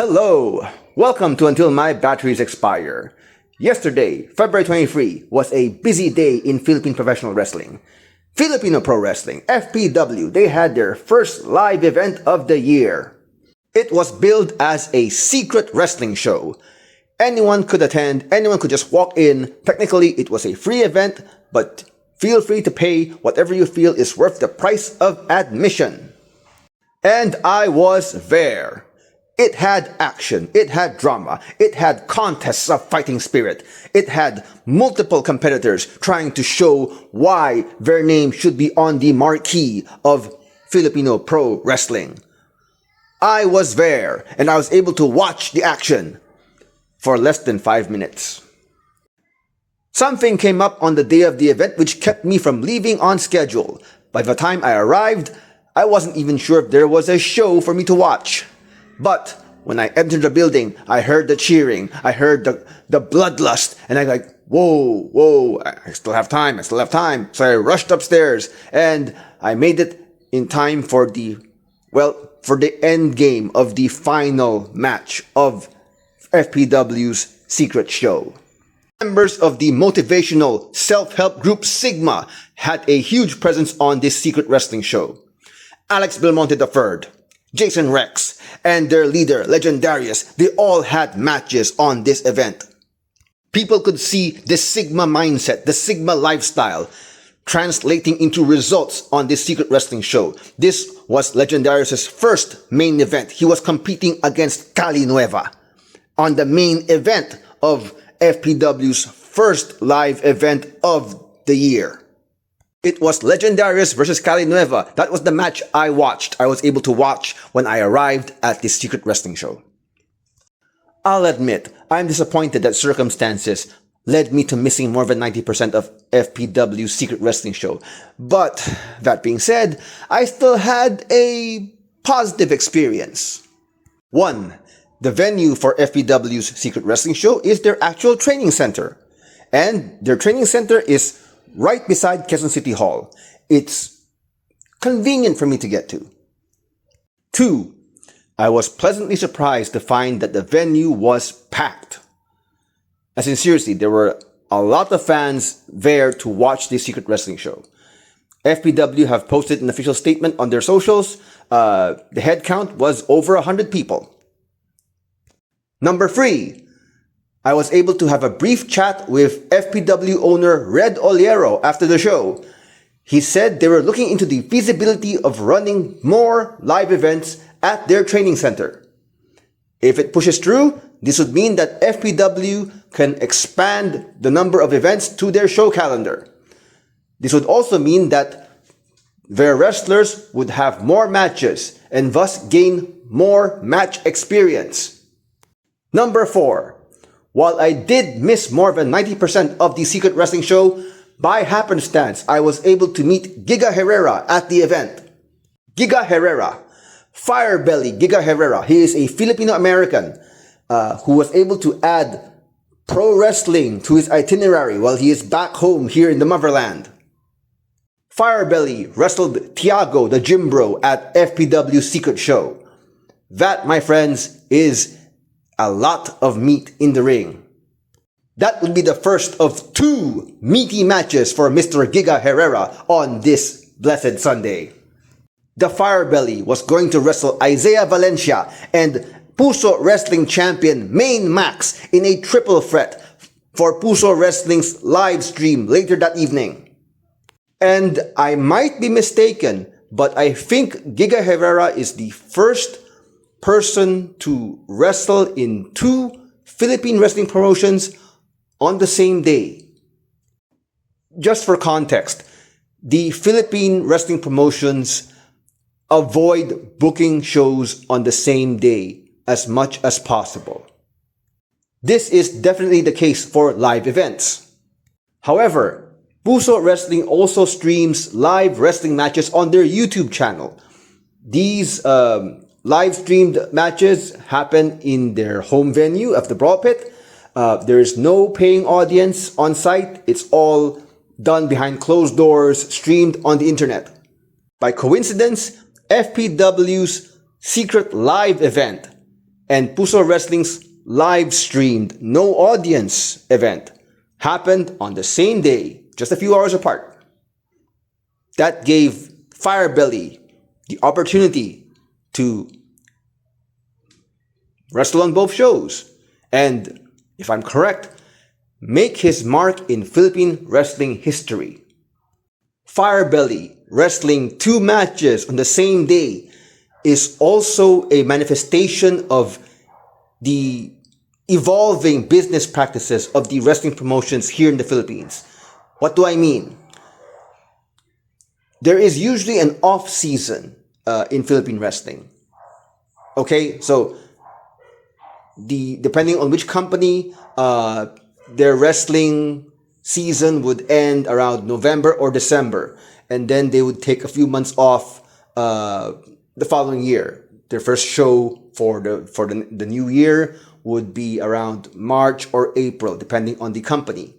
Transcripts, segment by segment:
Hello! Welcome to Until My Batteries Expire. Yesterday, February 23, was a busy day in Philippine professional wrestling. Filipino Pro Wrestling, FPW, they had their first live event of the year. It was billed as a secret wrestling show. Anyone could attend, anyone could just walk in. Technically, it was a free event, but feel free to pay whatever you feel is worth the price of admission. And I was there. It had action, it had drama, it had contests of fighting spirit, it had multiple competitors trying to show why their name should be on the marquee of Filipino Pro Wrestling. I was there, and I was able to watch the action for less than 5 minutes. Something came up on the day of the event which kept me from leaving on schedule. By the time I arrived, I wasn't even sure if there was a show for me to watch. But when I entered the building, I heard the cheering, I heard the bloodlust, and I like, whoa, I still have time. So I rushed upstairs, and I made it in time for the end game of the final match of FPW's secret show. Members of the motivational self-help group Sigma had a huge presence on this secret wrestling show. Alex Belmonte III, Jason Rex, and their leader, Legendarius, they all had matches on this event. People could see the Sigma mindset, the Sigma lifestyle, translating into results on this secret wrestling show. This was Legendarius' first main event. He was competing against Cali Nueva on the main event of FPW's first live event of the year. It was Legendarius versus Cali Nueva. That was the match I watched. I was able to watch when I arrived at this secret wrestling show. I'll admit, I'm disappointed that circumstances led me to missing more than 90% of FPW's secret wrestling show. But, that being said, I still had a positive experience. 1. The venue for FPW's secret wrestling show is their actual training center. And their training center is right beside Quezon City Hall. It's convenient for me to get to. 2. I was pleasantly surprised to find that the venue was packed. As in, seriously, there were a lot of fans there to watch this secret wrestling show. FPW have posted an official statement on their socials. The head count was over 100 people. Number 3. I was able to have a brief chat with FPW owner Red Oliero after the show. He said they were looking into the feasibility of running more live events at their training center. If it pushes through, this would mean that FPW can expand the number of events to their show calendar. This would also mean that their wrestlers would have more matches and thus gain more match experience. Number 4. While I did miss more than 90% of the secret wrestling show, by happenstance, I was able to meet Giga Herrera at the event. Giga Herrera, Firebelly Giga Herrera. He is a Filipino-American who was able to add pro wrestling to his itinerary while he is back home here in the motherland. Firebelly wrestled Tiago, the gym bro, at FPW's secret show. That, my friends, is a lot of meat in the ring. That would be the first of 2 meaty matches for Mr. Giga Herrera on this blessed Sunday. The Firebelly was going to wrestle Isaiah Valencia and Puso Wrestling champion Main Max in a triple threat for Puso Wrestling's live stream later that evening. And I might be mistaken, but I think Giga Herrera is the first person to wrestle in 2 Philippine wrestling promotions on the same day. Just for context, the Philippine wrestling promotions avoid booking shows on the same day as much as possible. This is definitely the case for live events. However, Puso Wrestling also streams live wrestling matches on their YouTube channel. These live streamed matches happen in their home venue of the Brawl Pit. There is no paying audience on site. It's all done behind closed doors, streamed on the internet. By coincidence, FPW's secret live event and Puso Wrestling's live streamed no audience event happened on the same day, just a few hours apart. That gave Firebelly the opportunity to wrestle on both shows and, if I'm correct, make his mark in Philippine wrestling history. Firebelly wrestling 2 matches on the same day is also a manifestation of the evolving business practices of the wrestling promotions here in the Philippines. What do I mean? There is usually an off-season in Philippine wrestling. Okay, so depending on which company, their wrestling season would end around November or December, and then they would take a few months off the following year. Their first show for the new year would be around March or April, depending on the company.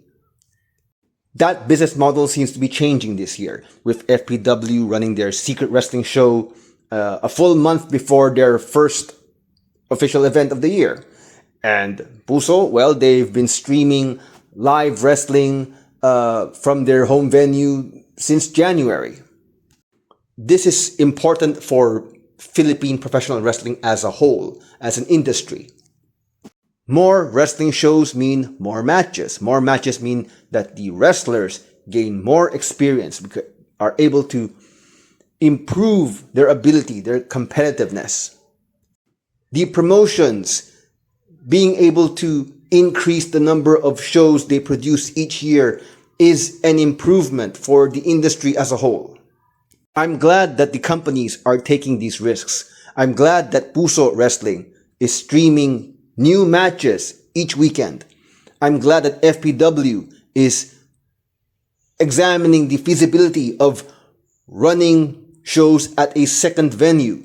That business model seems to be changing this year, with FPW running their secret wrestling show a full month before their first official event of the year. And Puso, well, they've been streaming live wrestling from their home venue since January. This is important for Philippine professional wrestling as a whole, as an industry. More wrestling shows mean more matches. More matches mean that the wrestlers gain more experience, are able to improve their ability, their competitiveness. The promotions being able to increase the number of shows they produce each year is an improvement for the industry as a whole. I'm glad that the companies are taking these risks. I'm glad that Puso Wrestling is streaming new matches each weekend. I'm glad that FPW is examining the feasibility of running shows at a second venue.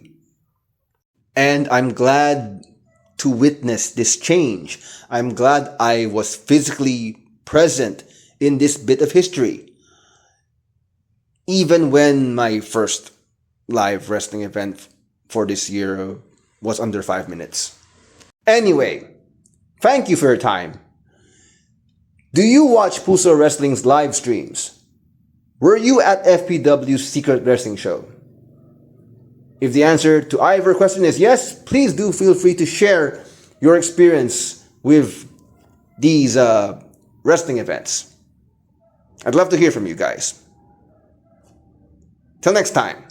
And I'm glad to witness this change. I'm glad I was physically present in this bit of history. Even when my first live wrestling event for this year was under 5 minutes. Anyway, thank you for your time. Do you watch Puso Wrestling's live streams? Were you at FPW's secret wrestling show? If the answer to either question is yes, please do feel free to share your experience with these wrestling events. I'd love to hear from you guys. Till next time.